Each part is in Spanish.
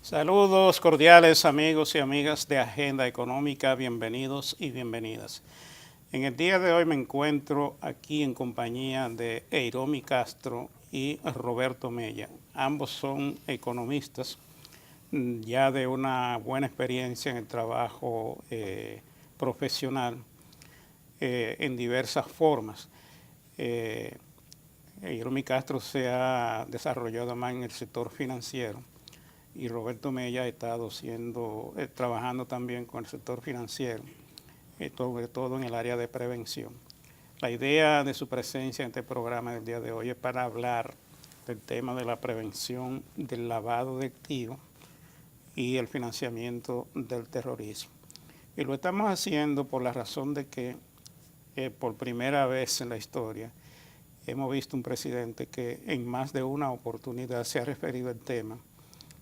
Saludos cordiales amigos y amigas de Agenda Económica, bienvenidos y bienvenidas. En el día de hoy me encuentro aquí en compañía de Eiromi Castro y Roberto Mella. Ambos son economistas ya de una buena experiencia en el trabajo profesional en diversas formas. Eiromi Castro se ha desarrollado más en el sector financiero y Roberto Mella ha estado trabajando también con el sector financiero, sobre todo en el área de prevención. La idea de su presencia en este programa del día de hoy es para hablar del tema de la prevención del lavado de activos y el financiamiento del terrorismo. Y lo estamos haciendo por la razón de que por primera vez en la historia hemos visto un presidente que en más de una oportunidad se ha referido al tema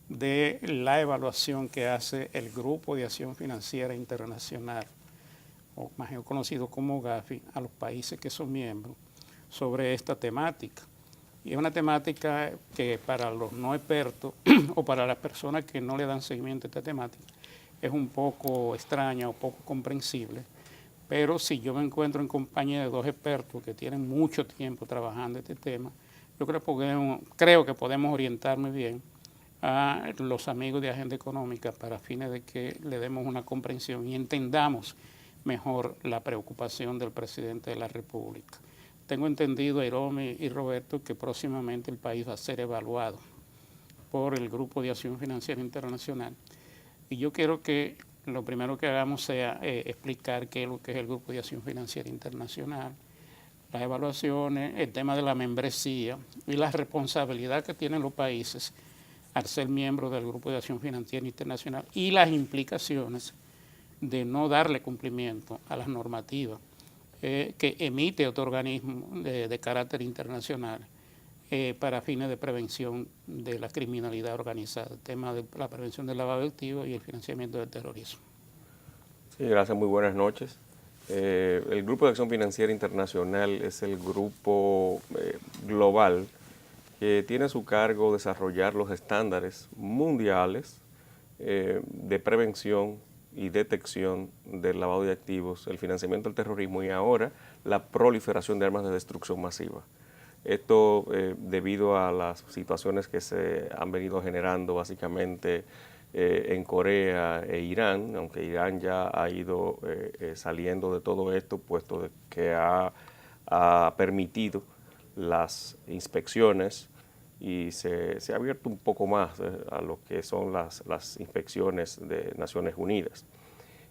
de la evaluación que hace el Grupo de Acción Financiera Internacional, o más conocido como GAFI, a los países que son miembros sobre esta temática. Y es una temática que para los no expertos o para las personas que no le dan seguimiento a esta temática es un poco extraña o poco comprensible, pero si yo me encuentro en compañía de dos expertos que tienen mucho tiempo trabajando este tema, yo creo que podemos orientar muy bien a los amigos de Agenda Económica para fines de que le demos una comprensión y entendamos mejor la preocupación del presidente de la República. Tengo entendido, Eiromi y Roberto, que próximamente el país va a ser evaluado por el Grupo de Acción Financiera Internacional. Y yo quiero que lo primero que hagamos sea explicar qué es lo que es el Grupo de Acción Financiera Internacional, las evaluaciones, el tema de la membresía y la responsabilidad que tienen los países al ser miembro del Grupo de Acción Financiera Internacional y las implicaciones de no darle cumplimiento a las normativas que emite otro organismo de carácter internacional para fines de prevención de la criminalidad organizada, el tema de la prevención del lavado de activos y el financiamiento del terrorismo. Sí, gracias, muy buenas noches. El Grupo de Acción Financiera Internacional es el grupo global que tiene a su cargo desarrollar los estándares mundiales de prevención y detección del lavado de activos, el financiamiento del terrorismo y ahora la proliferación de armas de destrucción masiva. Esto debido a las situaciones que se han venido generando básicamente en Corea e Irán, aunque Irán ya ha ido saliendo de todo esto, puesto de que ha permitido las inspecciones y se ha abierto un poco más a lo que son las inspecciones de Naciones Unidas.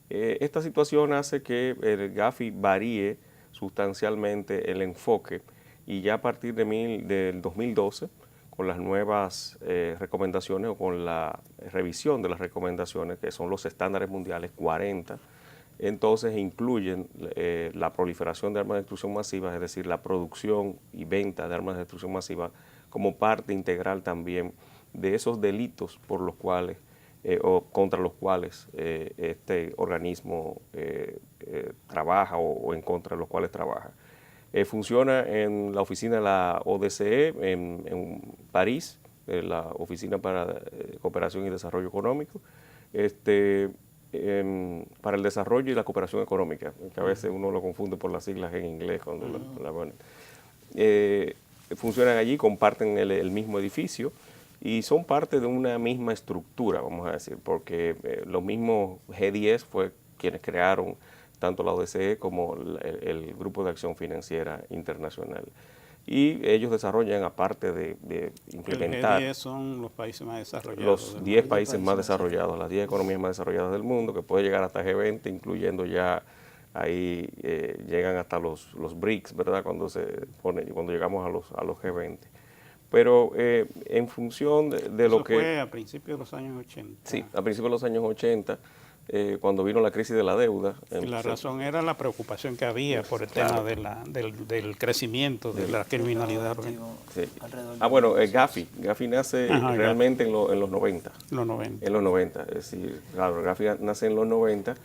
Esta situación hace que el GAFI varíe sustancialmente el enfoque y ya a partir del 2012, con las nuevas recomendaciones o con la revisión de las recomendaciones, que son los estándares mundiales 40, entonces incluyen la proliferación de armas de destrucción masiva, es decir, la producción y venta de armas de destrucción masiva como parte integral también de esos delitos por los cuales o contra los cuales este organismo trabaja o en contra de los cuales trabaja. Funciona en la oficina de la ODCE en París, la Oficina para Cooperación y Desarrollo Económico, para el desarrollo y la cooperación económica, que a veces uno lo confunde por las siglas en inglés cuando la ponen. Funcionan allí, comparten el mismo edificio y son parte de una misma estructura, vamos a decir, porque los mismos G10 fue quienes crearon tanto la ODCE como el Grupo de Acción Financiera Internacional. Y ellos desarrollan, aparte de implementar... El G10 son los países más desarrollados. Los 10 países más desarrollados, las 10 economías más desarrolladas del mundo, que puede llegar hasta G20, incluyendo ya ahí llegan hasta los BRICS, ¿verdad? Cuando llegamos a los G20. Pero en función de lo que... Eso fue a principios de los años 80. Sí, a principios de los años 80 cuando vino la crisis de la deuda. Y la razón era la preocupación que había por el tema del crecimiento de la criminalidad. Sí. Bueno, Gafi nace realmente en los 90. En los 90. Es decir, claro, Gafi nace en los 90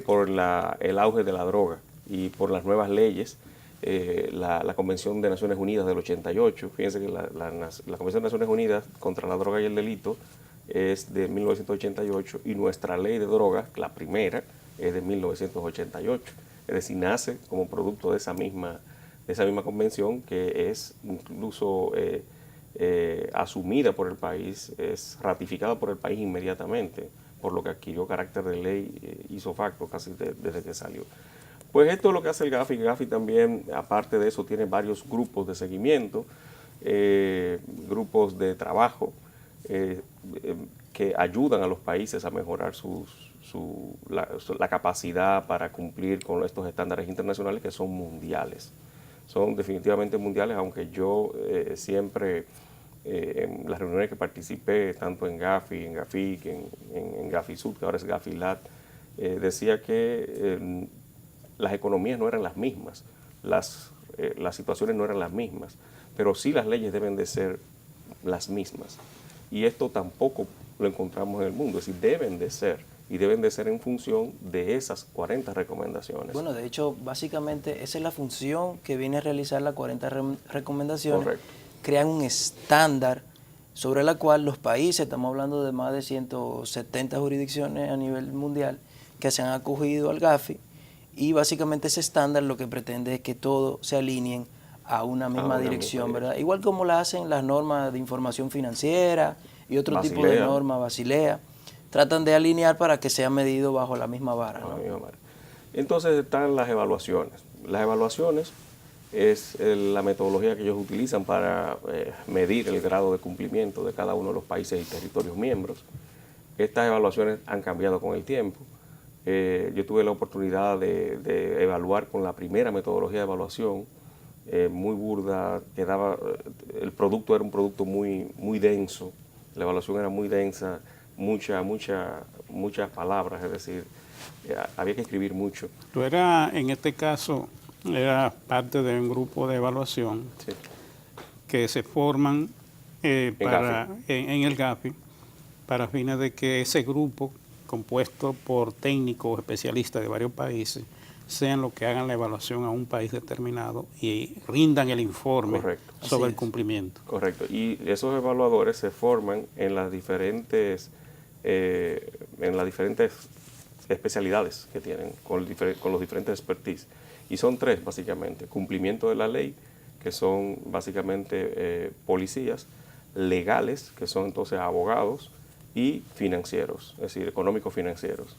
por el auge de la droga y por las nuevas leyes. La Convención de Naciones Unidas del 88, fíjense que la Convención de Naciones Unidas contra la droga y el delito es de 1988 y nuestra ley de drogas, la primera, es de 1988. Es decir, nace como producto de esa misma convención, que es incluso asumida por el país, es ratificada por el país inmediatamente, por lo que adquirió carácter de ley ipso facto casi desde que salió. Pues esto es lo que hace el Gafi. Gafi también, aparte de eso, tiene varios grupos de seguimiento, grupos de trabajo, que ayudan a los países a mejorar la capacidad para cumplir con estos estándares internacionales que son mundiales. Son definitivamente mundiales, aunque yo siempre, en las reuniones que participé, tanto en Gafi, en Gafic, en Gafisud, que ahora es Gafilat, decía que las economías no eran las mismas, las situaciones no eran las mismas, pero sí las leyes deben de ser las mismas. Y esto tampoco lo encontramos en el mundo, es decir, deben de ser, y deben de ser en función de esas 40 recomendaciones. Bueno, de hecho, básicamente esa es la función que viene a realizar las 40 recomendaciones. Correcto. Crean un estándar sobre la cual los países, estamos hablando de más de 170 jurisdicciones a nivel mundial, que se han acogido al Gafi, y básicamente ese estándar lo que pretende es que todos se alineen a una misma dirección, ¿verdad? Igual como la hacen las normas de información financiera y otro tipo de normas, Basilea, tratan de alinear para que sea medido bajo la misma vara, ¿no? Entonces están las evaluaciones. Las evaluaciones es la metodología que ellos utilizan para medir el grado de cumplimiento de cada uno de los países y territorios miembros. Estas evaluaciones han cambiado con el tiempo. Yo tuve la oportunidad de evaluar con la primera metodología de evaluación, muy burda, el producto era un producto muy denso, la evaluación era muy densa, muchas palabras, es decir, había que escribir mucho. Tú en este caso, eras parte de un grupo de evaluación, sí, que se forman en el Gafi para fines de que ese grupo, compuesto por técnicos especialistas de varios países, sean los que hagan la evaluación a un país determinado y rindan el informe. Correcto. Sobre el cumplimiento. Correcto. Y esos evaluadores se forman en las diferentes especialidades que tienen, con los diferentes expertise. Y son tres, básicamente: cumplimiento de la ley, que son básicamente policías; legales, que son entonces abogados; y financieros, es decir, económico-financieros.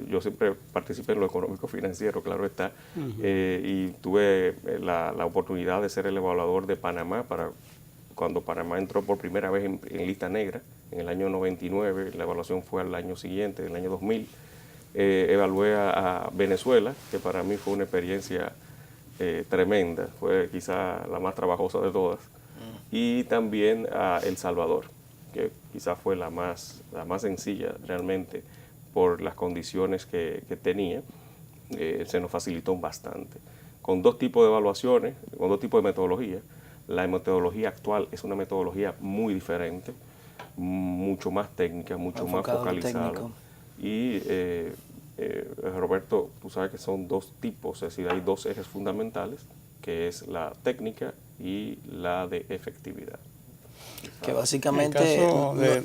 Yo siempre participé en lo económico-financiero, claro está, y tuve la oportunidad de ser el evaluador de Panamá cuando Panamá entró por primera vez en lista negra, en el año 99, la evaluación fue al año siguiente, en el año 2000. Evalué a Venezuela, que para mí fue una experiencia tremenda, fue quizá la más trabajosa de todas, y también a El Salvador, que quizás fue la más sencilla realmente por las condiciones que tenía. Se nos facilitó bastante. Con dos tipos de evaluaciones, con dos tipos de metodología. La metodología actual es una metodología muy diferente, mucho más técnica, mucho más focalizada. Técnico. Y Roberto, tú sabes que son dos tipos, es decir, hay dos ejes fundamentales, que es la técnica y la de efectividad. Que básicamente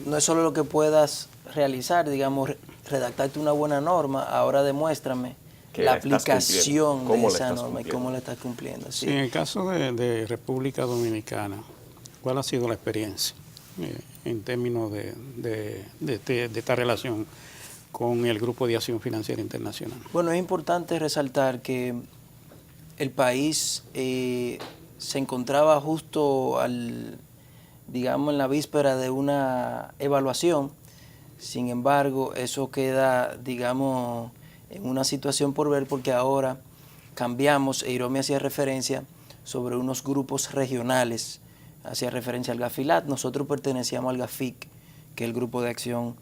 no es solo lo que puedas realizar, digamos, redactarte una buena norma, ahora demuéstrame la aplicación de esa norma y cómo la estás cumpliendo. Sí. Sí, en el caso de República Dominicana, ¿cuál ha sido la experiencia en términos de esta relación con el Grupo de Acción Financiera Internacional? Bueno, es importante resaltar que el país se encontraba justo digamos, en la víspera de una evaluación. Sin embargo, eso queda, digamos, en una situación por ver, porque ahora cambiamos, e Iromi hacía referencia sobre unos grupos regionales, hacía referencia al Gafilat, nosotros pertenecíamos al Gafic, que es el Grupo de Acción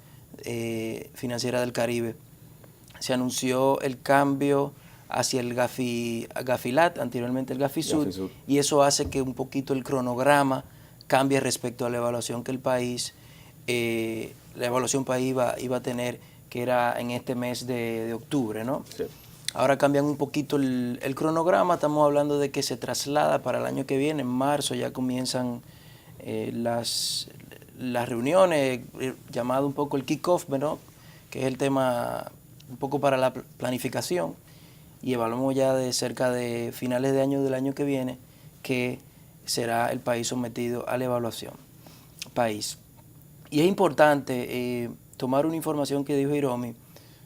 Financiera del Caribe, se anunció el cambio hacia el Gafilat, anteriormente el Gafisud, y eso hace que un poquito el cronograma cambie respecto a la evaluación que el país, la evaluación país iba a tener, que era en este mes de octubre, ¿no? Sí. Ahora cambian un poquito el cronograma, estamos hablando de que se traslada para el año que viene, en marzo ya comienzan las reuniones, llamado un poco el kick-off, ¿no? Que es el tema un poco para la planificación, y evaluamos ya de cerca de finales de año del año que viene que será el país sometido a la evaluación país. Y es importante tomar una información que dijo Hiromi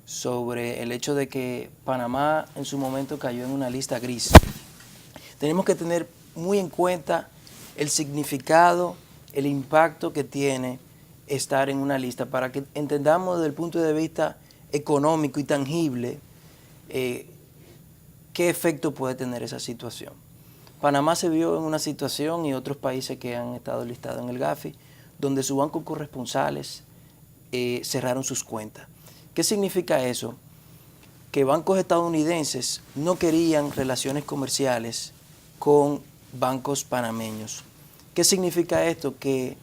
sobre el hecho de que Panamá en su momento cayó en una lista gris. Tenemos que tener muy en cuenta el significado, el impacto que tiene estar en una lista para que entendamos desde el punto de vista económico y tangible qué efecto puede tener esa situación. Panamá se vio en una situación, y otros países que han estado listados en el Gafi, donde sus bancos corresponsales cerraron sus cuentas. ¿Qué significa eso? Que bancos estadounidenses no querían relaciones comerciales con bancos panameños. ¿Qué significa esto? Que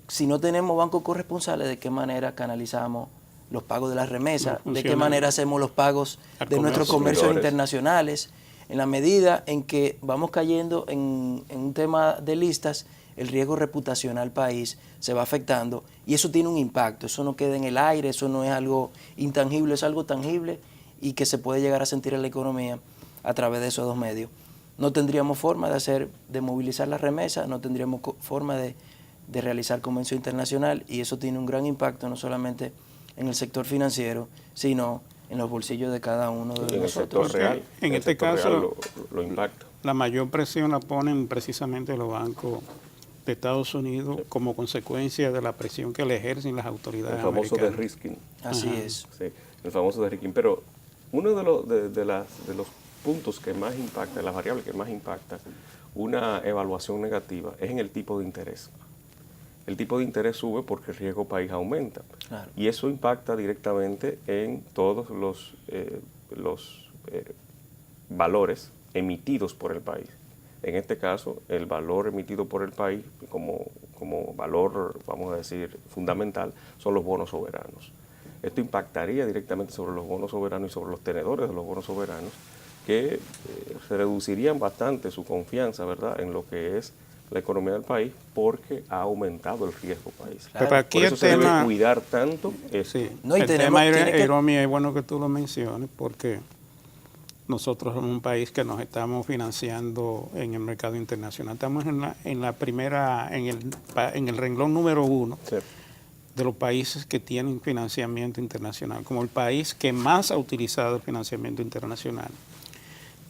si no tenemos bancos corresponsales, ¿de qué manera canalizamos los pagos de las remesas? ¿De qué manera hacemos los pagos de nuestros comercios internacionales? En la medida en que vamos cayendo en un tema de listas, el riesgo reputacional país se va afectando, y eso tiene un impacto. Eso no queda en el aire, eso no es algo intangible, es algo tangible y que se puede llegar a sentir en la economía a través de esos dos medios. No tendríamos forma de movilizar las remesas, no tendríamos forma de realizar comercio internacional, y eso tiene un gran impacto no solamente en el sector financiero, sino en los bolsillos de cada uno de nosotros. Real, en este caso, lo impacta. La mayor presión la ponen precisamente los bancos de Estados Unidos, como consecuencia de la presión que le ejercen las autoridades americanas. El famoso de-risking. Así es. Sí, el famoso de-risking. Pero uno de los puntos que más impacta, las variables que más impacta una evaluación negativa es en el tipo de interés. El tipo de interés sube porque el riesgo país aumenta. Claro. Y eso impacta directamente en todos los valores emitidos por el país. En este caso, el valor emitido por el país como valor, vamos a decir, fundamental, son los bonos soberanos. Esto impactaría directamente sobre los bonos soberanos y sobre los tenedores de los bonos soberanos, que se reducirían bastante su confianza, ¿verdad?, en lo que es la economía del país, porque ha aumentado el riesgo país. Claro. Pero aquí por eso se debe cuidar tanto eso. Sí. No, el tema, Hiromi, es bueno que tú lo menciones, porque nosotros somos un país que nos estamos financiando en el mercado internacional. Estamos en el renglón número 1 sí. de los países que tienen financiamiento internacional, como el país que más ha utilizado el financiamiento internacional.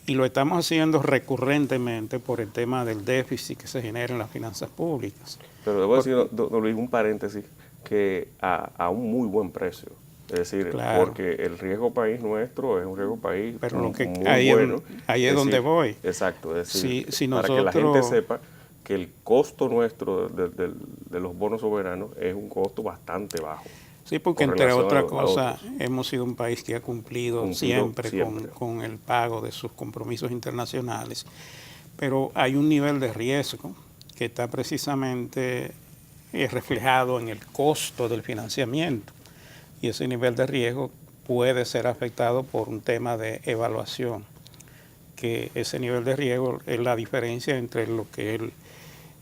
Y lo estamos haciendo recurrentemente por el tema del déficit que se genera en las finanzas públicas. Pero debo decir, don Luis, un paréntesis, que a un muy buen precio. Es decir, claro, porque el riesgo país nuestro es un riesgo país pero lo que muy ahí bueno. Ahí es donde voy. Exacto, es decir, si para nosotros, que la gente sepa que el costo nuestro de los bonos soberanos es un costo bastante bajo. Sí, porque entre otras cosas hemos sido un país que ha cumplido siempre. Con el pago de sus compromisos internacionales, pero hay un nivel de riesgo que está precisamente reflejado en el costo del financiamiento, y ese nivel de riesgo puede ser afectado por un tema de evaluación, que ese nivel de riesgo es la diferencia entre lo que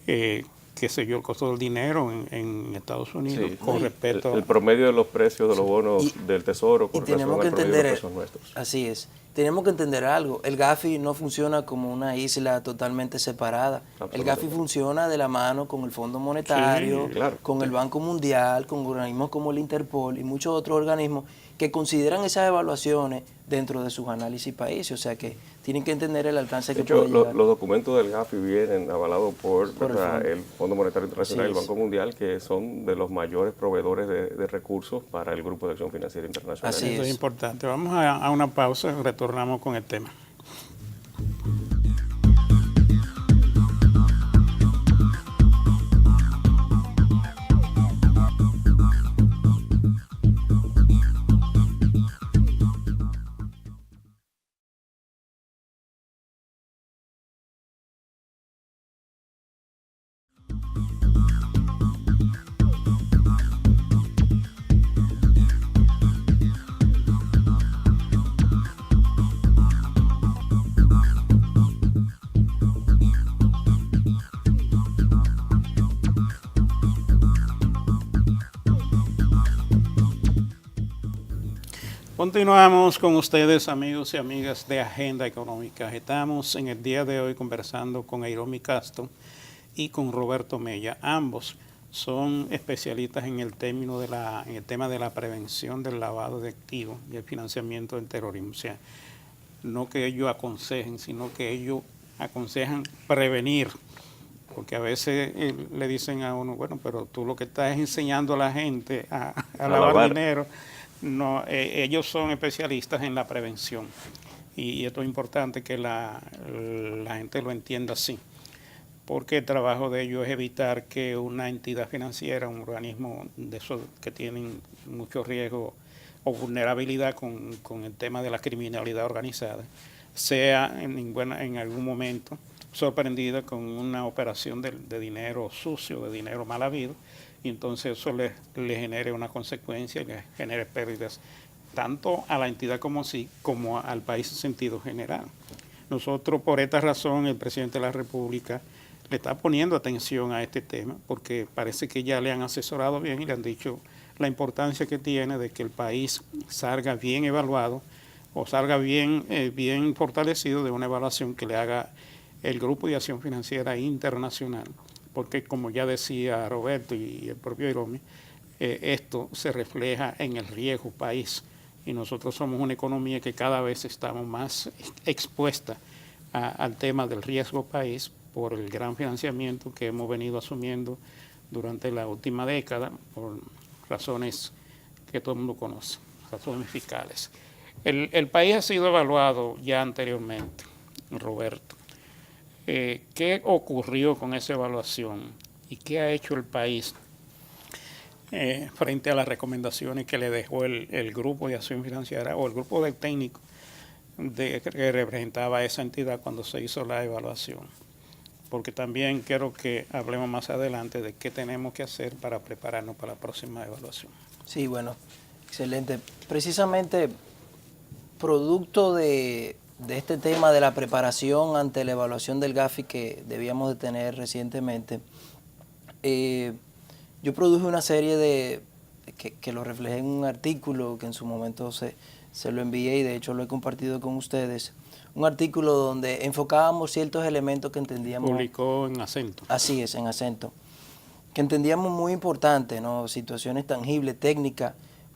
es el costo del dinero en Estados Unidos, sí, con respecto el promedio de los precios de los bonos del Tesoro con relación al promedio de los precios nuestros. Así es. Tenemos que entender algo. El Gafi no funciona como una isla totalmente separada. El Gafi funciona de la mano con el Fondo Monetario, sí, claro, con el Banco Mundial, con organismos como el Interpol y muchos otros organismos que consideran esas evaluaciones dentro de sus análisis países. O sea que tienen que entender el alcance que puede llegar. Los documentos del Gafi vienen avalados por el Fondo Monetario Internacional y el Banco Mundial, que son de los mayores proveedores de recursos para el Grupo de Acción Financiera Internacional. Así es. Eso es importante. Vamos a una pausa y retornamos con el tema. Continuamos con ustedes, amigos y amigas de Agenda Económica. Estamos en el día de hoy conversando con Eiromi Castro y con Roberto Mella. Ambos son especialistas en el tema de la prevención del lavado de activos y el financiamiento del terrorismo. O sea, no que ellos aconsejen, sino que ellos aconsejan prevenir. Porque a veces le dicen a uno, bueno, pero tú lo que estás enseñando a la gente a lavar dinero. No, ellos son especialistas en la prevención y esto es importante que la gente lo entienda así, porque el trabajo de ellos es evitar que una entidad financiera, un organismo de esos que tienen mucho riesgo o vulnerabilidad con el tema de la criminalidad organizada, sea en algún momento sorprendida con una operación de dinero sucio, de dinero mal habido, y entonces eso le genere una consecuencia, le genere pérdidas tanto a la entidad como al país en sentido general. Nosotros, por esta razón, el presidente de la República le está poniendo atención a este tema, porque parece que ya le han asesorado bien y le han dicho la importancia que tiene de que el país salga bien evaluado o salga bien fortalecido de una evaluación que le haga el Grupo de Acción Financiera Internacional, porque como ya decía Roberto y el propio Eiromi, esto se refleja en el riesgo país y nosotros somos una economía que cada vez estamos más expuesta al tema del riesgo país por el gran financiamiento que hemos venido asumiendo durante la última década por razones que todo el mundo conoce, razones fiscales. El país ha sido evaluado ya anteriormente, Roberto. ¿Qué ocurrió con esa evaluación y qué ha hecho el país frente a las recomendaciones que le dejó el Grupo de Acción Financiera o el grupo de técnicos que representaba a esa entidad cuando se hizo la evaluación? Porque también quiero que hablemos más adelante de qué tenemos que hacer para prepararnos para la próxima evaluación. Sí, bueno, excelente. Precisamente, producto de este tema de la preparación ante la evaluación del GAFI que debíamos de tener recientemente, yo produje una serie que lo reflejé en un artículo que en su momento se lo envié y de hecho lo he compartido con ustedes, un artículo donde enfocábamos ciertos elementos que entendíamos. Publicó en Acento. Así es, en Acento, que entendíamos muy importante, ¿no? Situaciones tangibles, técnicas,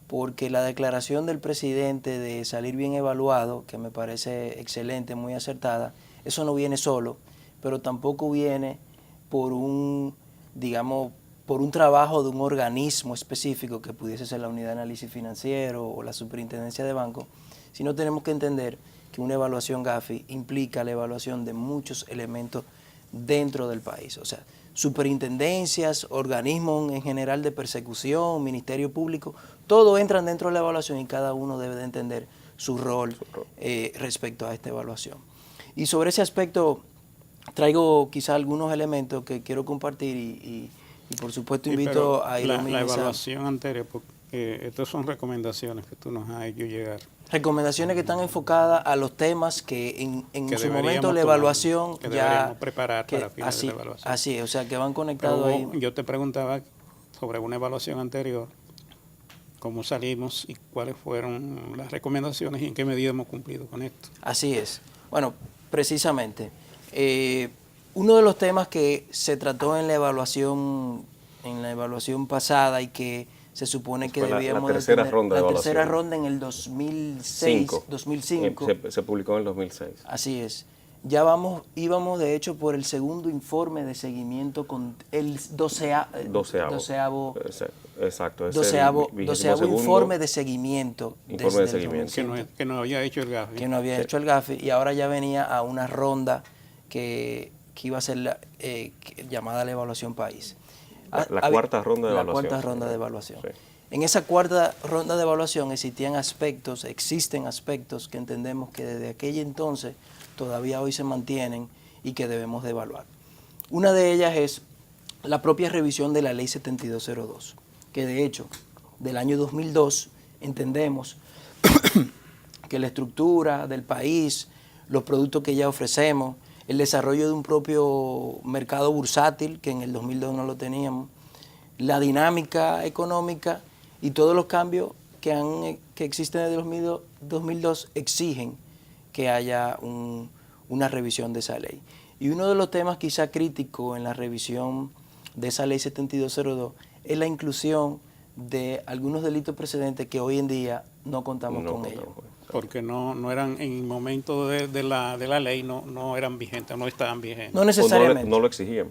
porque la declaración del presidente de salir bien evaluado, que me parece excelente, muy acertada, eso no viene solo, pero tampoco viene por un trabajo de un organismo específico que pudiese ser la Unidad de Análisis Financiero o la Superintendencia de Banco, sino tenemos que entender que una evaluación GAFI implica la evaluación de muchos elementos dentro del país, o sea, superintendencias, organismos en general de persecución, Ministerio Público, todo entran dentro de la evaluación y cada uno debe de entender su rol respecto a esta evaluación. Y sobre ese aspecto traigo quizá algunos elementos que quiero compartir y por supuesto invito a Eiromi. La evaluación anterior, porque estas son recomendaciones que tú nos has hecho llegar. Recomendaciones que están enfocadas a los temas que en su momento la evaluación que deberíamos preparar para finales de la evaluación. Así es, o sea que van conectados ahí. Yo te preguntaba sobre una evaluación anterior, cómo salimos y cuáles fueron las recomendaciones y en qué medida hemos cumplido con esto. Así es. Bueno, precisamente, uno de los temas que se trató en la evaluación pasada y que se supone que debíamos la tercera tener, ronda de evaluación. La tercera ronda en el 2005. Se publicó en el 2006. Así es. Ya íbamos de hecho por el segundo informe de seguimiento con el doceavo informe de seguimiento. Que no había hecho el GAFI. Que no había hecho el GAFI y ahora ya venía a una ronda que iba a ser llamada la evaluación país. La cuarta ronda de evaluación. La cuarta ronda de evaluación. Sí. En esa cuarta ronda de evaluación existen aspectos que entendemos que desde aquel entonces todavía hoy se mantienen y que debemos de evaluar. Una de ellas es la propia revisión de la Ley 7202, que de hecho del año 2002 entendemos que la estructura del país, los productos que ya ofrecemos, el desarrollo de un propio mercado bursátil, que en el 2002 no lo teníamos, la dinámica económica y todos los cambios que existen desde 2002 exigen que haya una revisión de esa ley. Y uno de los temas quizá críticos en la revisión de esa ley 7202 es la inclusión de algunos delitos precedentes que hoy en día no contamos con ellos. Porque no eran, en el momento de la ley, no eran vigentes, no estaban vigentes. No necesariamente. No lo exigían.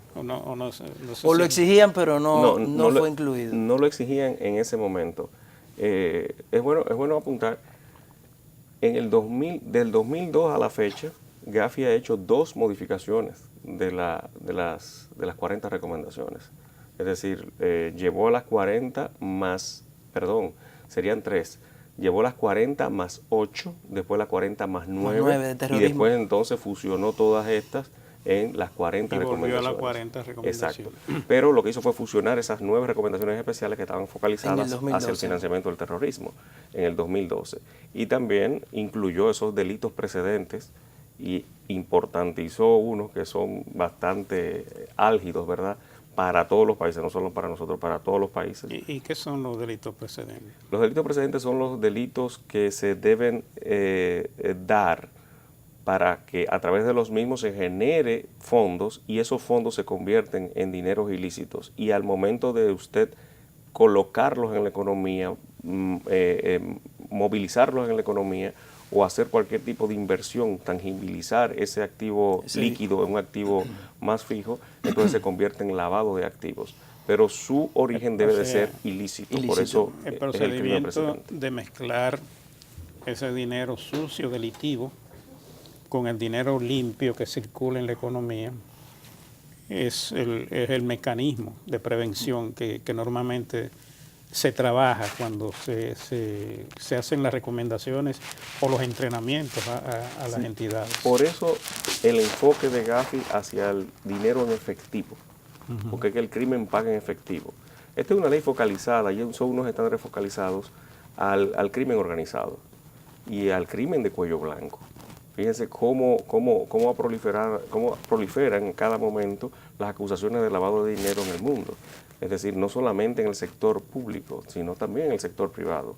O lo exigían, pero no fue incluido. No lo exigían en ese momento. Es bueno apuntar, del 2002 a la fecha, Gafi ha hecho 2 modificaciones de las 40 recomendaciones. Es decir, llevó a las 40 más, serían 3. Llevó las 40 más 8, después las 40 más 9 y después entonces fusionó todas estas en las 40 y recomendaciones. Volvió a las 40 recomendaciones. Exacto. Pero lo que hizo fue fusionar esas 9 recomendaciones especiales que estaban focalizadas hacia el financiamiento del terrorismo en el 2012. Y también incluyó esos delitos precedentes y importantizó unos que son bastante álgidos, ¿verdad?, para todos los países, no solo para nosotros, para todos los países. ¿Y qué son los delitos precedentes? Los delitos precedentes son los delitos que se deben dar para que a través de los mismos se genere fondos y esos fondos se convierten en dineros ilícitos. Y al momento de usted colocarlos en la economía, movilizarlos en la economía o hacer cualquier tipo de inversión, tangibilizar ese activo líquido en un activo más fijo, entonces se convierte en lavado de activos. Pero su origen debe de ser ilícito. Por eso el es procedimiento de mezclar ese dinero sucio, delictivo, con el dinero limpio que circula en la economía, es el mecanismo de prevención que normalmente se trabaja cuando se hacen las recomendaciones o los entrenamientos a las entidades. Por eso el enfoque de Gafi hacia el dinero en efectivo, porque es que el crimen paga en efectivo. Esta es una ley focalizada y son unos estándares focalizados al crimen organizado y al crimen de cuello blanco. Fíjense cómo proliferan en cada momento las acusaciones de lavado de dinero en el mundo. Es decir, no solamente en el sector público, sino también en el sector privado.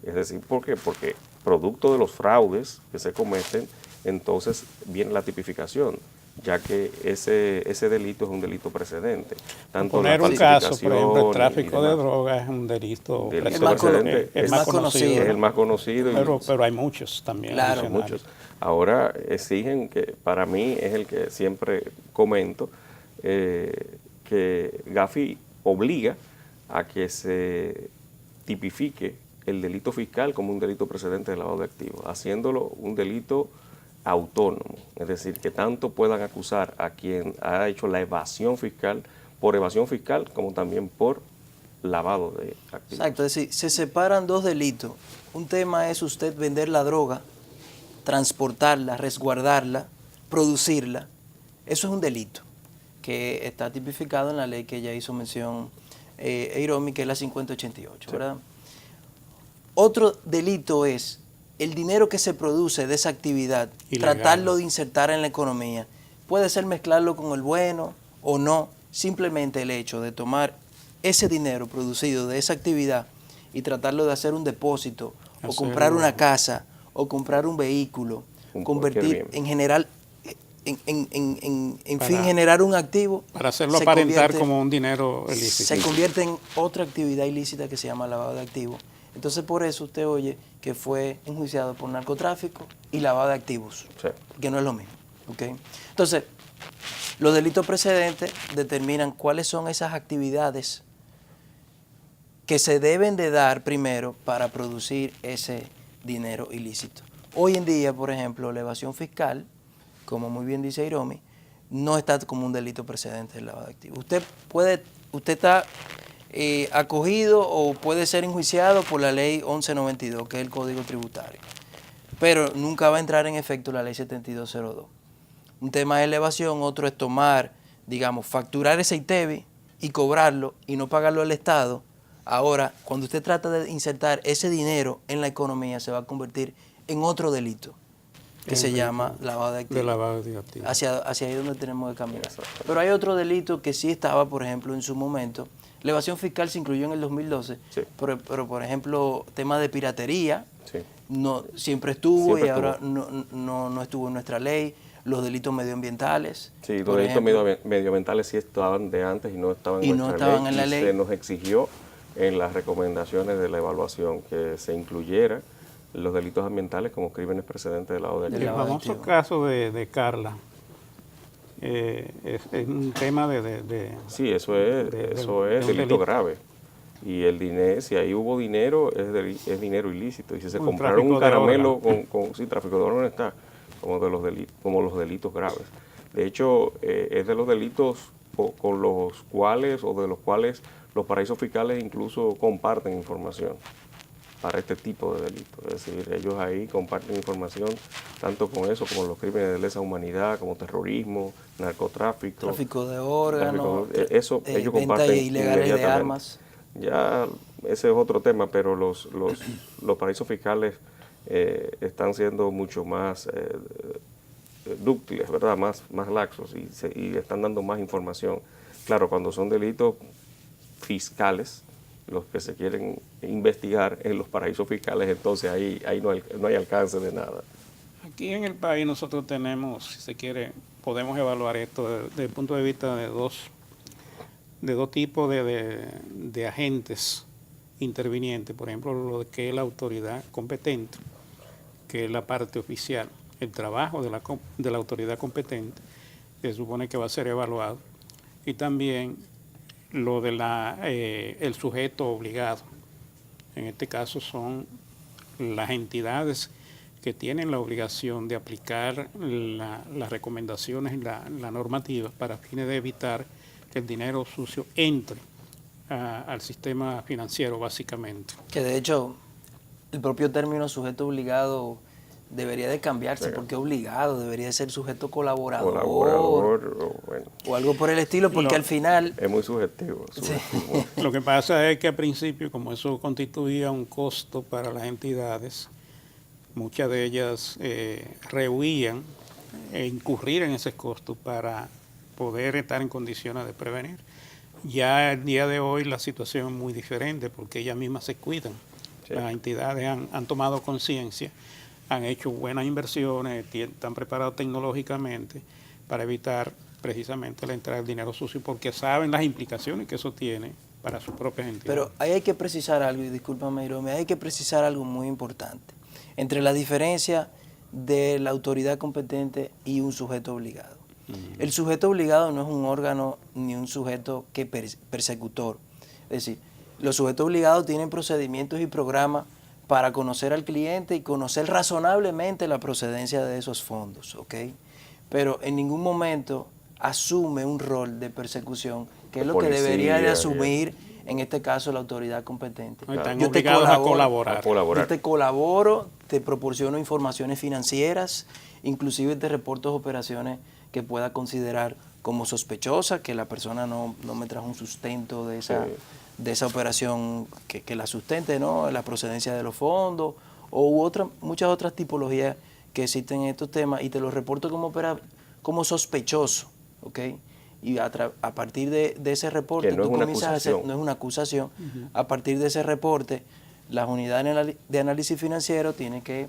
Es decir, ¿por qué? Porque producto de los fraudes que se cometen, entonces viene la tipificación, ya que ese delito es un delito precedente. Tanto poner un caso, por ejemplo, el tráfico de drogas es un delito precedente. Es más conocido. Es el más conocido. Pero hay muchos también. Claro, muchos. Ahora exigen, que para mí es el que siempre comento, que Gafi obliga a que se tipifique el delito fiscal como un delito precedente de lavado de activos, haciéndolo un delito autónomo, es decir, que tanto puedan acusar a quien ha hecho la evasión fiscal por evasión fiscal como también por lavado de activos. Exacto, es decir, se separan 2 delitos. Un tema es usted vender la droga, transportarla, resguardarla, producirla. Eso es un delito que está tipificado en la ley que ya hizo mención Eiromi, que es la 5088, ¿verdad? Otro delito es el dinero que se produce de esa actividad, ilegal, tratarlo de insertar en la economía. Puede ser mezclarlo con el bueno o no, simplemente el hecho de tomar ese dinero producido de esa actividad y tratarlo de hacer un depósito, o comprar una casa, o comprar un vehículo, convertir en general, generar un activo. Para hacerlo aparentar como un dinero ilícito. Se convierte en otra actividad ilícita que se llama lavado de activos. Entonces, por eso usted oye que fue enjuiciado por narcotráfico y lavado de activos, que no es lo mismo. ¿Okay? Entonces, los delitos precedentes determinan cuáles son esas actividades que se deben de dar primero para producir ese dinero ilícito. Hoy en día, por ejemplo, la evasión fiscal, como muy bien dice Eiromi, no está como un delito precedente del lavado de activos. Usted está acogido o puede ser enjuiciado por la ley 1192, que es el Código Tributario, pero nunca va a entrar en efecto la ley 7202. Un tema es la evasión, otro es tomar, digamos, facturar ese ITEVI y cobrarlo y no pagarlo al Estado. Ahora, cuando usted trata de insertar ese dinero en la economía, se va a convertir en otro delito que se llama lavado de activos. De lavado de activos. Hacia ahí donde tenemos que caminar. Pero hay otro delito que sí estaba, por ejemplo, en su momento, La evasión fiscal se incluyó en el 2012, Sí. pero por ejemplo, tema de piratería, Sí. no siempre estuvo Siempre y ahora estuvo. no estuvo en nuestra ley. Los delitos medioambientales. Sí, los por delitos ejemplo, medioambientales sí estaban de antes y no estaban Y en no nuestra estaban ley. en la Y ley. se nos exigió en las recomendaciones de la evaluación que se incluyera los delitos ambientales como crímenes precedentes del lado de Del El activo. lavado de famoso activos. caso de Carla es un tema de Sí, eso de- es, de- eso de es un delito delito. grave. Y el dinero, si ahí hubo dinero, es dinero ilícito. Y si se Un compraron un tráfico de caramelo órganos. sí, tráfico de órganos está, como los delitos graves. De hecho, es de los delitos con los cuales, o de los cuales los paraísos fiscales incluso comparten información para este tipo de delitos. Es decir, ellos ahí comparten información tanto con eso como los crímenes de lesa humanidad, como terrorismo, narcotráfico. Tráfico de órganos, Eso ellos venta comparten ilegales de inmediatamente. armas. Ya ese es otro tema, pero los paraísos fiscales están siendo mucho más dúctiles, ¿verdad? Más laxos y están dando más información. Claro, cuando son delitos fiscales, los que se quieren investigar en los paraísos fiscales, entonces ahí no hay alcance de nada. Aquí en el país nosotros tenemos, si se quiere, podemos evaluar esto desde el punto de vista de dos tipos de agentes intervinientes. Por ejemplo, lo que es la autoridad competente, que es la parte oficial. El trabajo de la autoridad competente se supone que va a ser evaluado. Y también lo de el sujeto obligado. En este caso son las entidades que tienen la obligación de aplicar las recomendaciones y la normativa para fines de evitar que el dinero sucio entre al sistema financiero, básicamente. Que de hecho, el propio término sujeto obligado debería de cambiarse, Sí. porque obligado debería de ser sujeto colaborador, Bueno, o algo por el estilo, porque al final... es muy subjetivo. Lo que pasa es que al principio, como eso constituía un costo para las entidades, muchas de ellas rehuían incurrir en ese costo para poder estar en condiciones de prevenir. Ya el día de hoy la situación es muy diferente porque ellas mismas se cuidan. Sí. Las entidades han tomado conciencia, han hecho buenas inversiones, están preparados tecnológicamente para evitar precisamente la entrada del dinero sucio porque saben las implicaciones que eso tiene para sus propias entidades. Pero ahí hay que precisar algo, y discúlpame, Irome, hay que precisar algo muy importante, entre la diferencia de la autoridad competente y un sujeto obligado. El sujeto obligado no es un órgano ni un sujeto que persecutor. Es decir, los sujetos obligados tienen procedimientos y programas para conocer al cliente y conocer razonablemente la procedencia de esos fondos, ¿ok? Pero en ningún momento asume un rol de persecución, que es lo que debería de asumir, en este caso, la autoridad competente. No, están Yo te obligados a colaboro, colaborar. yo te colaboro, te proporciono informaciones financieras, inclusive te reporto operaciones que pueda considerar como sospechosa, que la persona no me trajo un sustento de esa operación que la sustente, ¿no? La procedencia de los fondos o muchas otras tipologías que existen en estos temas, y te los reporto como sospechoso, ¿ok? Y a partir de ese reporte, Que no tú es una comienzas a hacer, acusación. no es una acusación, a partir de ese reporte, las unidades de análisis financiero tienen que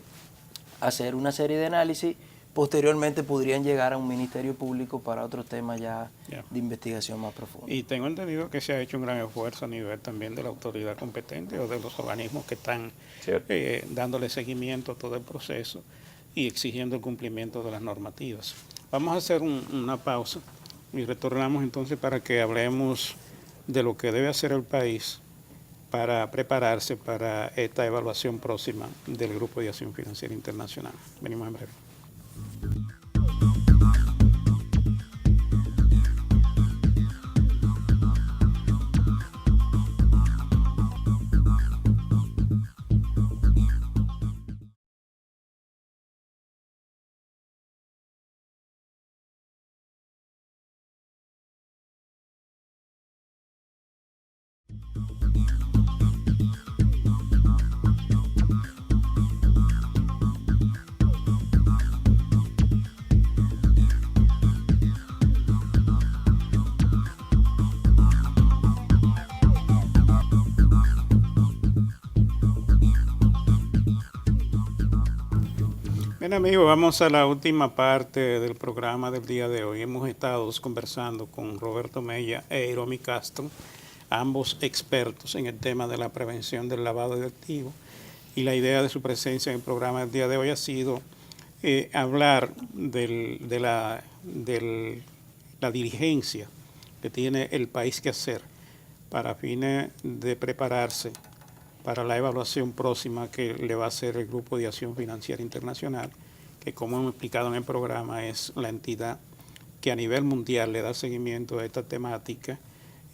hacer una serie de análisis. Posteriormente podrían llegar a un ministerio público para otros temas ya de investigación más profunda. Y tengo entendido que se ha hecho un gran esfuerzo a nivel también de la autoridad competente o de los organismos que están dándole seguimiento a todo el proceso y exigiendo el cumplimiento de las normativas. Vamos a hacer una pausa y retornamos entonces para que hablemos de lo que debe hacer el país para prepararse para esta evaluación próxima del Grupo de Acción Financiera Internacional. Venimos en breve. Bien, amigos, vamos a la última parte del programa del día de hoy. Hemos estado conversando con Roberto Mella e Iromi Castro, ambos expertos en el tema de la prevención del lavado de activos, y la idea de su presencia en el programa del día de hoy ha sido hablar de la diligencia que tiene el país que hacer para fines de prepararse para la evaluación próxima que le va a hacer el Grupo de Acción Financiera Internacional, que como hemos explicado en el programa es la entidad que a nivel mundial le da seguimiento a esta temática,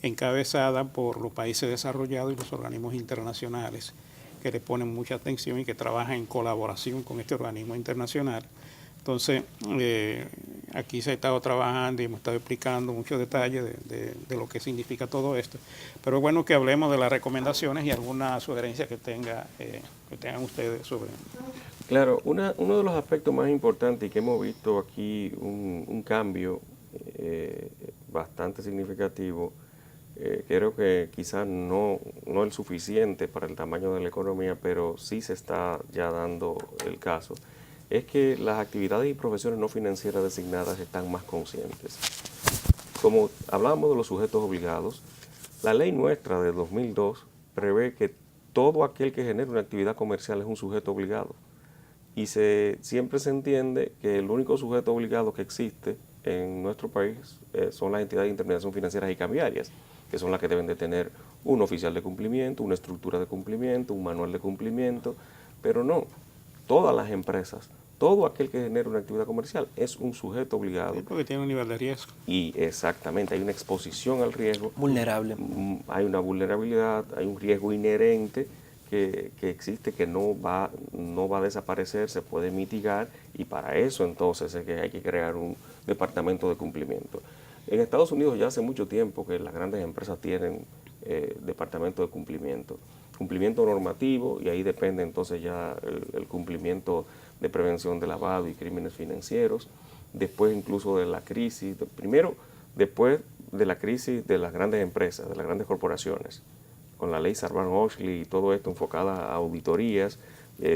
encabezada por los países desarrollados y los organismos internacionales que le ponen mucha atención y que trabajan en colaboración con este organismo internacional. Entonces, aquí se ha estado trabajando y hemos estado explicando muchos detalles de lo que significa todo esto. Pero es bueno que hablemos de las recomendaciones y alguna sugerencia que tengan ustedes sobre. Claro, uno de los aspectos más importantes y que hemos visto aquí un cambio bastante significativo, creo que quizás no el suficiente para el tamaño de la economía, pero sí se está ya dando el caso, es que las actividades y profesiones no financieras designadas están más conscientes. Como hablábamos de los sujetos obligados, la ley nuestra de 2002 prevé que todo aquel que genere una actividad comercial es un sujeto obligado. Y siempre se entiende que el único sujeto obligado que existe en nuestro país son las entidades de intermediación financieras y cambiarias, que son las que deben de tener un oficial de cumplimiento, una estructura de cumplimiento, un manual de cumplimiento, pero no, todas las empresas, todo aquel que genera una actividad comercial es un sujeto obligado. Sí, porque tiene un nivel de riesgo. Y exactamente, hay una exposición al riesgo. Vulnerable. Hay una vulnerabilidad, hay un riesgo inherente que existe, que no va a desaparecer, se puede mitigar, y para eso entonces es que hay que crear un departamento de cumplimiento. En Estados Unidos ya hace mucho tiempo que las grandes empresas tienen departamento de cumplimiento normativo, y ahí depende entonces ya el cumplimiento de prevención de lavado y crímenes financieros, después incluso de la crisis, después de la crisis de las grandes empresas, de las grandes corporaciones, con la ley Sarbanes-Oxley y todo esto enfocada a auditorías,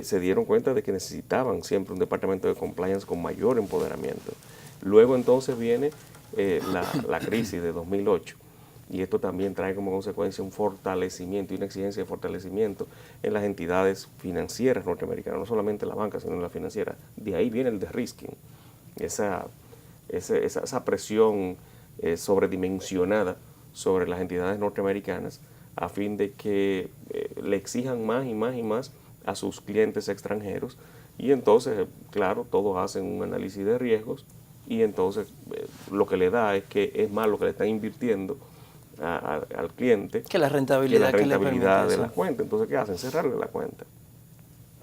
se dieron cuenta de que necesitaban siempre un departamento de compliance con mayor empoderamiento. Luego entonces viene la crisis de 2008, y esto también trae como consecuencia un fortalecimiento y una exigencia de fortalecimiento en las entidades financieras norteamericanas, no solamente la banca, sino en la financiera. De ahí viene el de-risking, esa presión sobredimensionada sobre las entidades norteamericanas a fin de que le exijan más y más y más a sus clientes extranjeros, y entonces, claro, todos hacen un análisis de riesgos, y entonces lo que le da es que es más lo que le están invirtiendo al cliente que la rentabilidad de la cuenta. Entonces, ¿qué hacen? Cerrarle la cuenta.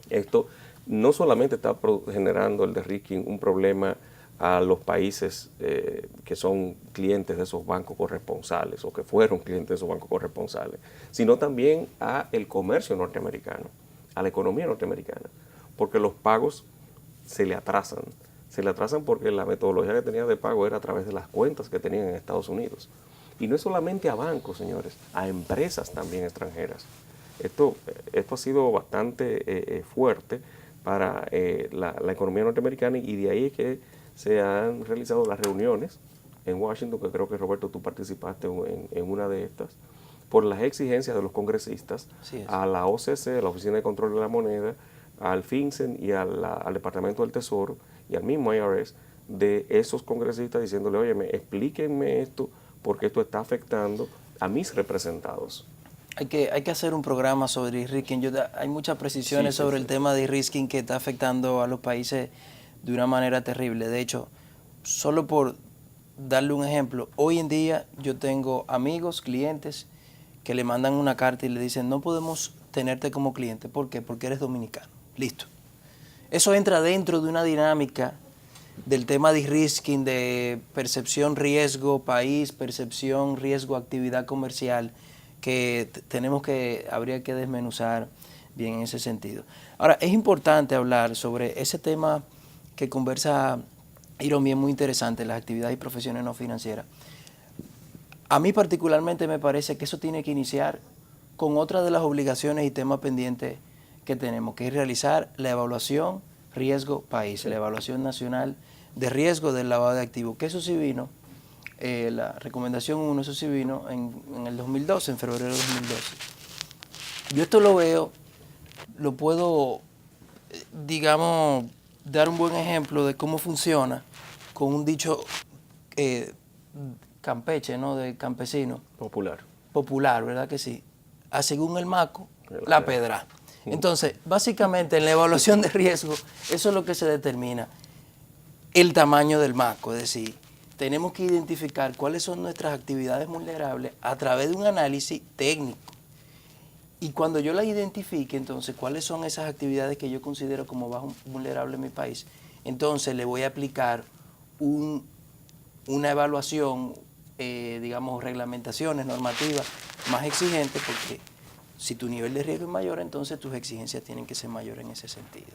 Esto no solamente está generando el de-risking un problema a los países que son clientes de esos bancos corresponsales o que fueron clientes de esos bancos corresponsales, sino también a el comercio norteamericano, a la economía norteamericana, porque los pagos se le atrasan porque la metodología que tenían de pago era a través de las cuentas que tenían en Estados Unidos. Y no es solamente a bancos, señores, a empresas también extranjeras. Esto ha sido bastante fuerte para la economía norteamericana, y de ahí es que se han realizado las reuniones en Washington, que creo que, Roberto, tú participaste en una de estas, por las exigencias de los congresistas a la OCC, a la Oficina de Control de la Moneda, al FinCEN y al Departamento del Tesoro y al mismo IRS, de esos congresistas diciéndole, óyeme, explíquenme esto, porque esto está afectando a mis representados. Hay que hacer un programa sobre de-risking. Hay muchas precisiones sobre el tema de de-risking que está afectando a los países de una manera terrible. De hecho, solo por darle un ejemplo, hoy en día yo tengo amigos, clientes, que le mandan una carta y le dicen, no podemos tenerte como cliente. ¿Por qué? Porque eres dominicano. Listo. Eso entra dentro de una dinámica del tema de risking, de percepción riesgo país, percepción riesgo actividad comercial, que habría que desmenuzar bien en ese sentido. Ahora, es importante hablar sobre ese tema que conversa Iromi, es muy interesante, las actividades y profesiones no financieras. A mí particularmente me parece que eso tiene que iniciar con otra de las obligaciones y temas pendientes que tenemos, que es realizar la evaluación riesgo país, la evaluación nacional de riesgo del lavado de activos, que eso sí vino, la recomendación 1, eso sí vino en el 2012, en febrero de 2012. Yo esto lo veo, lo puedo, digamos, dar un buen ejemplo de cómo funciona con un dicho campeche, ¿no? De campesino. Popular, ¿verdad que sí? A según el maco, la pedra. Entonces, básicamente en la evaluación de riesgo, eso es lo que se determina, el tamaño del maco, es decir, tenemos que identificar cuáles son nuestras actividades vulnerables a través de un análisis técnico. Y cuando yo las identifique, entonces, cuáles son esas actividades que yo considero como bajo vulnerable en mi país, entonces le voy a aplicar una evaluación, digamos, reglamentaciones, normativas más exigentes, porque si tu nivel de riesgo es mayor, entonces tus exigencias tienen que ser mayores en ese sentido.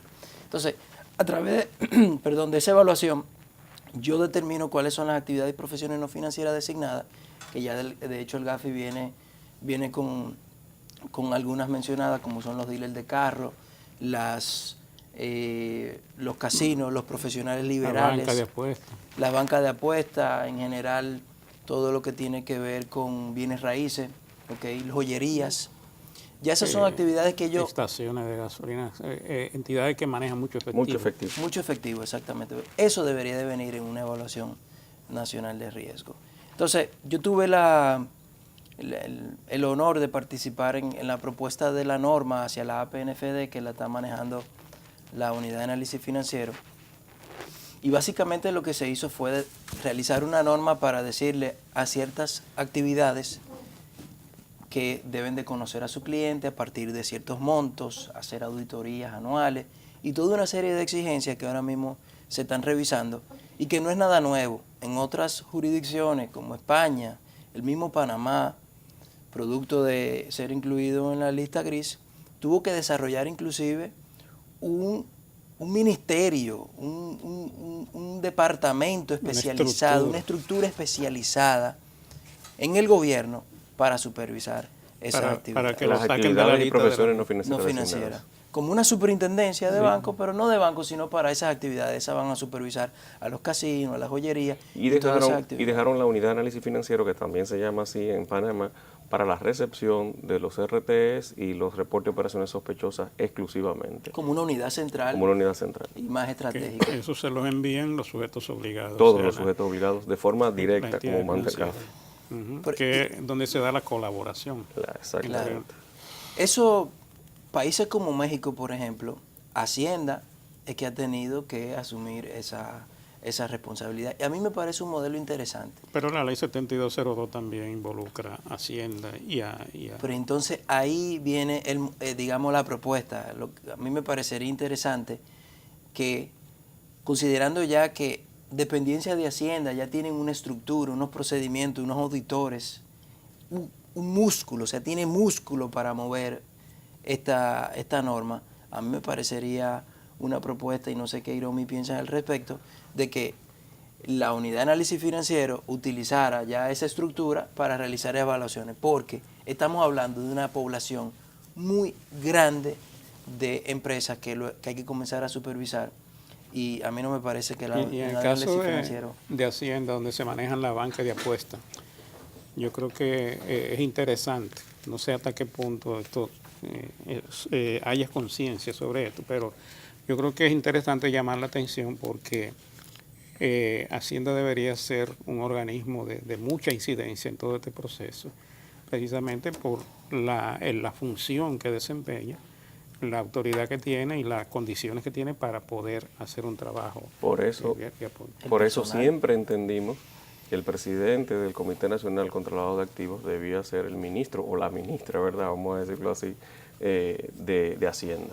Entonces, a través de, de esa evaluación, yo determino cuáles son las actividades y profesiones no financieras designadas, que ya de hecho el GAFI viene con algunas mencionadas, como son los dealers de carro, los casinos, los profesionales liberales, las bancas de apuestas, en general todo lo que tiene que ver con bienes raíces, joyerías. Ya esas son actividades que yo... Estaciones de gasolina, entidades que manejan mucho efectivo. Mucho efectivo, exactamente. Eso debería de venir en una evaluación nacional de riesgo. Entonces, yo tuve el honor de participar en la propuesta de la norma hacia la APNFD, que la está manejando la Unidad de Análisis Financiero. Y básicamente lo que se hizo fue realizar una norma para decirle a ciertas actividades que deben de conocer a su cliente a partir de ciertos montos, hacer auditorías anuales y toda una serie de exigencias que ahora mismo se están revisando y que no es nada nuevo. En otras jurisdicciones como España, el mismo Panamá, producto de ser incluido en la lista gris, tuvo que desarrollar inclusive un ministerio, un departamento especializado, una estructura especializada en el gobierno para supervisar esas actividades. Para que las actividades y profesiones no financieras. Como una superintendencia de banco, pero no de banco, sino para esas actividades. Esas van a supervisar a los casinos, a las joyerías. Y dejaron la unidad de análisis financiero, que también se llama así en Panamá, para la recepción de los RTEs y los reportes de operaciones sospechosas exclusivamente. Como una unidad central. Como una unidad central. Y más estratégica. Eso se los envían los sujetos obligados. Todos los sujetos obligados, de forma directa, como manda el GAFI. Donde se da la colaboración. Exactamente. Claro. Eso, países como México, por ejemplo, Hacienda es que ha tenido que asumir esa responsabilidad. Y a mí me parece un modelo interesante. Pero la ley 7202 también involucra a Hacienda y a... Pero entonces ahí viene, digamos, la propuesta. A mí me parecería interesante que, considerando ya que dependencia de Hacienda ya tienen una estructura, unos procedimientos, unos auditores, un músculo, o sea, tiene músculo para mover esta norma. A mí me parecería una propuesta, y no sé qué Iromi piensa al respecto, de que la unidad de análisis financiero utilizara ya esa estructura para realizar evaluaciones, porque estamos hablando de una población muy grande de empresas que hay que comenzar a supervisar. Y a mí no me parece que y en el caso de Hacienda, donde se manejan la banca de apuestas, yo creo que es interesante. No sé hasta qué punto haya conciencia sobre esto, pero yo creo que es interesante llamar la atención porque Hacienda debería ser un organismo de mucha incidencia en todo este proceso, precisamente por la función que desempeña, la autoridad que tiene y las condiciones que tiene para poder hacer un trabajo. Por eso siempre entendimos que el presidente del Comité Nacional contra el Lavado de Activos debía ser el ministro o la ministra, ¿verdad? Vamos a decirlo así, de Hacienda.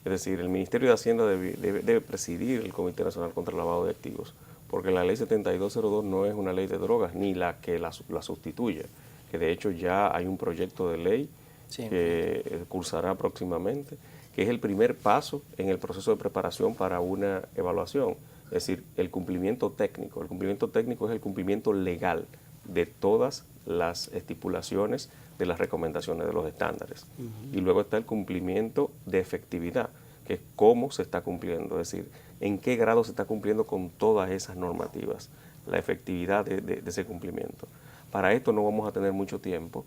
Es decir, el Ministerio de Hacienda debe presidir el Comité Nacional contra el Lavado de Activos, porque la ley 7202 no es una ley de drogas ni la que la sustituye, que de hecho ya hay un proyecto de ley que cursará próximamente, que es el primer paso en el proceso de preparación para una evaluación, es decir, el cumplimiento técnico. El cumplimiento técnico es el cumplimiento legal de todas las estipulaciones de las recomendaciones de los estándares. Y luego está el cumplimiento de efectividad. que es cómo se está cumpliendo, es decir, en qué grado se está cumpliendo con todas esas normativas, la efectividad de ese cumplimiento. Para esto no vamos a tener mucho tiempo.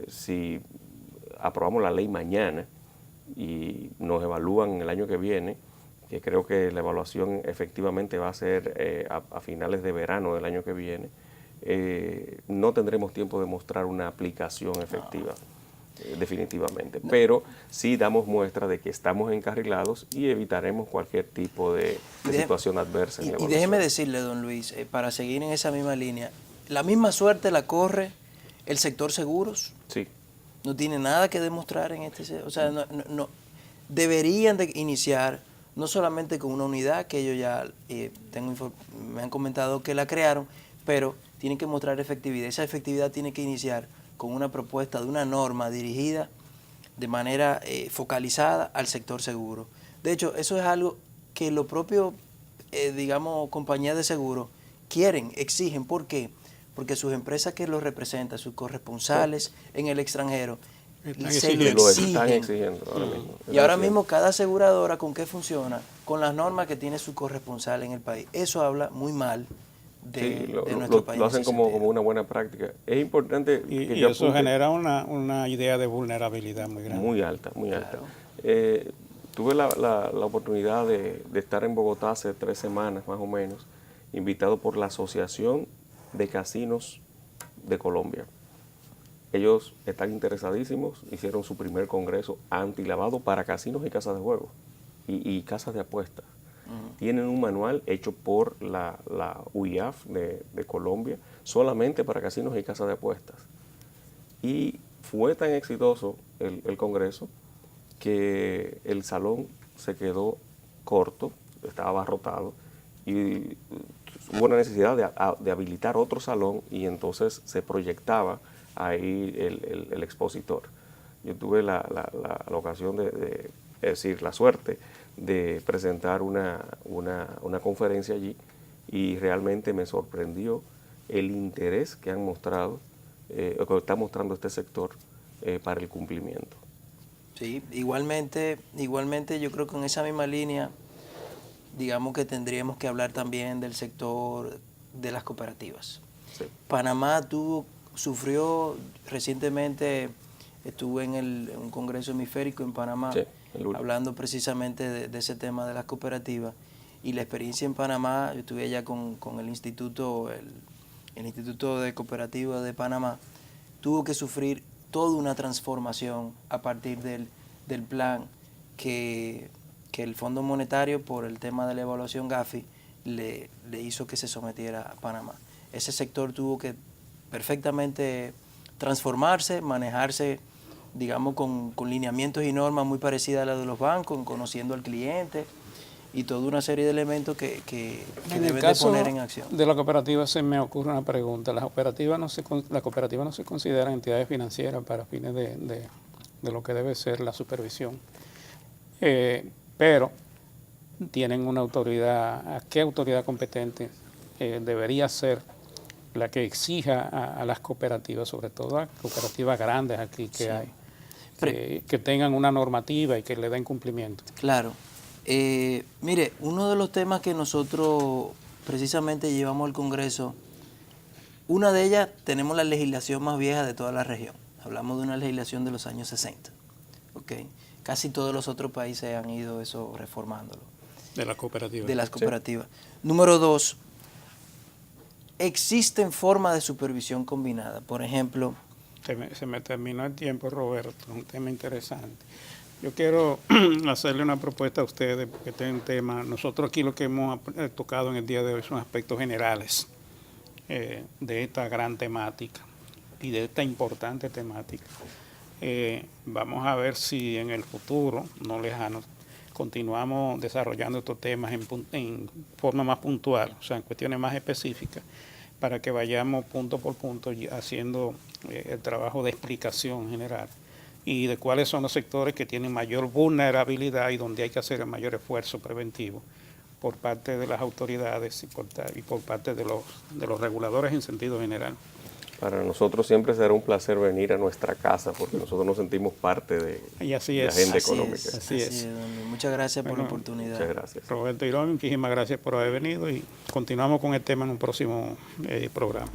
Si aprobamos la ley mañana y nos evalúan el año que viene, que creo que la evaluación efectivamente va a ser a finales de verano del año que viene, no tendremos tiempo de mostrar una aplicación efectiva, definitivamente. Pero sí damos muestra de que estamos encarrilados y evitaremos cualquier tipo de situación adversa. Y déjeme decirle, don Luis, para seguir en esa misma línea, la misma suerte la corre el sector seguros. Sí. No tiene nada que demostrar en este... O sea, no deberían de iniciar no solamente con una unidad, que ellos ya me han comentado que la crearon, pero tienen que mostrar efectividad. Esa efectividad tiene que iniciar con una propuesta de una norma dirigida de manera focalizada al sector seguro. De hecho, eso es algo que los propios, digamos, compañías de seguro quieren, exigen. ¿Por qué? Porque sus empresas que los representan, sus corresponsales en el extranjero, se lo están exigiendo ahora mismo. Y ahora mismo cada aseguradora, ¿con qué funciona? Con las normas que tiene su corresponsal en el país. Eso habla muy mal de nuestro país. Lo hacen como una buena práctica. Es importante y eso genera una idea de vulnerabilidad muy grande. Muy alta, muy alta. Tuve la oportunidad de estar en Bogotá hace 3 semanas más o menos, invitado por la Asociación de Casinos de Colombia. Ellos están interesadísimos, hicieron su primer congreso antilavado para casinos y casas de juegos y casas de apuestas. Tienen un manual hecho por la UIAF de Colombia solamente para casinos y casas de apuestas. Y fue tan exitoso el congreso que el salón se quedó corto, estaba abarrotado y hubo una necesidad de habilitar otro salón y entonces se proyectaba ahí el expositor. Yo tuve la ocasión es decir, la suerte de presentar una conferencia allí y realmente me sorprendió el interés que han mostrado, que está mostrando este sector para el cumplimiento. Sí, igualmente yo creo que en esa misma línea, digamos que tendríamos que hablar también del sector de las cooperativas. Sí. Panamá sufrió recientemente, estuve en un congreso hemisférico en Panamá, sí, hablando precisamente de ese tema de las cooperativas, y la experiencia en Panamá, yo estuve allá con el Instituto de Cooperativas de Panamá, tuvo que sufrir toda una transformación a partir del plan que el Fondo Monetario, por el tema de la evaluación Gafi, le hizo que se sometiera a Panamá. Ese sector tuvo que perfectamente transformarse, manejarse, digamos, con lineamientos y normas muy parecidas a las de los bancos, conociendo al cliente y toda una serie de elementos que deben de poner en acción. De la cooperativa se me ocurre una pregunta. Las cooperativas no se consideran entidades financieras para fines de lo que debe ser la supervisión. Pero tienen una autoridad. ¿A qué autoridad competente debería ser la que exija a las cooperativas, sobre todo a cooperativas grandes aquí que sí hay, que tengan una normativa y que le den cumplimiento? Claro. Mire, uno de los temas que nosotros precisamente llevamos al Congreso, una de ellas, tenemos la legislación más vieja de toda la región. Hablamos de una legislación de los años 60. ¿Okay? Casi todos los otros países han ido eso reformándolo. De las cooperativas. De las cooperativas. Sí. Número 2, existen formas de supervisión combinada. Por ejemplo... Se me terminó el tiempo, Roberto, un tema interesante. Yo quiero hacerle una propuesta a ustedes, porque este es un tema, nosotros aquí lo que hemos tocado en el día de hoy son aspectos generales de esta gran temática y de esta importante temática. Vamos a ver si en el futuro, no lejano, continuamos desarrollando estos temas en forma más puntual, o sea, en cuestiones más específicas, para que vayamos punto por punto haciendo el trabajo de explicación general y de cuáles son los sectores que tienen mayor vulnerabilidad y donde hay que hacer el mayor esfuerzo preventivo por parte de las autoridades y por parte de los reguladores en sentido general. Para nosotros siempre será un placer venir a nuestra casa porque nosotros nos sentimos parte de Y así la es. agenda Así económica. es, Así es. don Luis. Muchas gracias por la Bueno, oportunidad. Muchas gracias. Roberto Irón, muchísimas gracias por haber venido y continuamos con el tema en un próximo programa.